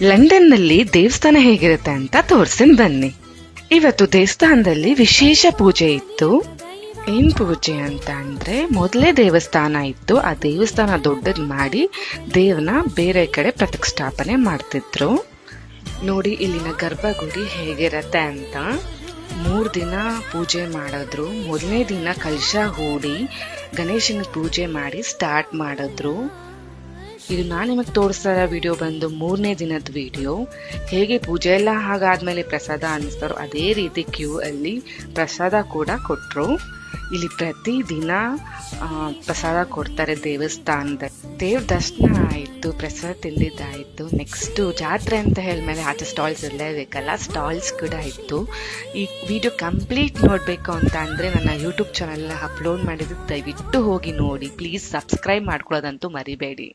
ಲಂಡನ್ನಲ್ಲಿ ದೇವಸ್ಥಾನ ಹೇಗಿರುತ್ತೆ ಅಂತ ತೋರ್ಸಿನ್ ಬನ್ನಿ. ಇವತ್ತು ದೇವಸ್ಥಾನದಲ್ಲಿ ವಿಶೇಷ ಪೂಜೆ ಇತ್ತು. ಏನ್ ಪೂಜೆ ಅಂತ ಅಂದ್ರೆ, ಮೊದಲೇ ದೇವಸ್ಥಾನ ಇತ್ತು, ಆ ದೇವಸ್ಥಾನ ದೊಡ್ಡದ್ ಮಾಡಿ ದೇವನ ಬೇರೆ ಕಡೆ ಪ್ರತಿಷ್ಠಾಪನೆ ಮಾಡ್ತಿದ್ರು. ನೋಡಿ ಇಲ್ಲಿನ ಗರ್ಭಗುಡಿ ಹೇಗಿರತ್ತೆ ಅಂತ. 3 ದಿನ ಪೂಜೆ ಮಾಡಿದ್ರು. ಮೊದಲನೇ ದಿನ ಕಲಶ ಹೂಡಿ ಗಣೇಶನ ಪೂಜೆ ಮಾಡಿ ಸ್ಟಾರ್ಟ್ ಮಾಡಿದ್ರು. ಇದು ನಾನು ನಿಮಗೆ ತೋರಿಸ್ತಾ ಇರೋ ವಿಡಿಯೋ ಬಂದು 3ನೇ ದಿನದ ವಿಡಿಯೋ. ಹೇಗೆ ಪೂಜೆ ಎಲ್ಲ ಹಾಗಾದ್ಮೇಲೆ ಪ್ರಸಾದ ಅನ್ನಿಸ್ತಾರೋ ಅದೇ ರೀತಿ ಕ್ಯೂ ಅಲ್ಲಿ ಪ್ರಸಾದ ಕೂಡ ಕೊಟ್ಟರು. ಇಲ್ಲಿ ಪ್ರತಿ ದಿನ ಪ್ರಸಾದ ಕೊಡ್ತಾರೆ ದೇವಸ್ಥಾನದ. ದೇವ್ರ ದರ್ಶನ ಆಯಿತು, ಪ್ರಸಾದ ತಿಂದಿದ್ದಾಯಿತು. ನೆಕ್ಸ್ಟು ಜಾತ್ರೆ ಅಂತ ಹೇಳಿದ್ಮೇಲೆ ಆಚೆ ಸ್ಟಾಲ್ಸ್ ಇರಲೇಬೇಕಲ್ಲ, ಸ್ಟಾಲ್ಸ್ ಕೂಡ ಇತ್ತು. ಈ ವಿಡಿಯೋ ಕಂಪ್ಲೀಟ್ ನೋಡಬೇಕು ಅಂತ ಅಂದರೆ ನನ್ನ ಯೂಟ್ಯೂಬ್ ಚಾನಲ್ನ ಅಪ್ಲೋಡ್ ಮಾಡಿದ್ದು ದಯವಿಟ್ಟು ಹೋಗಿ ನೋಡಿ. ಪ್ಲೀಸ್ ಸಬ್ಸ್ಕ್ರೈಬ್ ಮಾಡ್ಕೊಳ್ಳೋದಂತೂ ಮರಿಬೇಡಿ.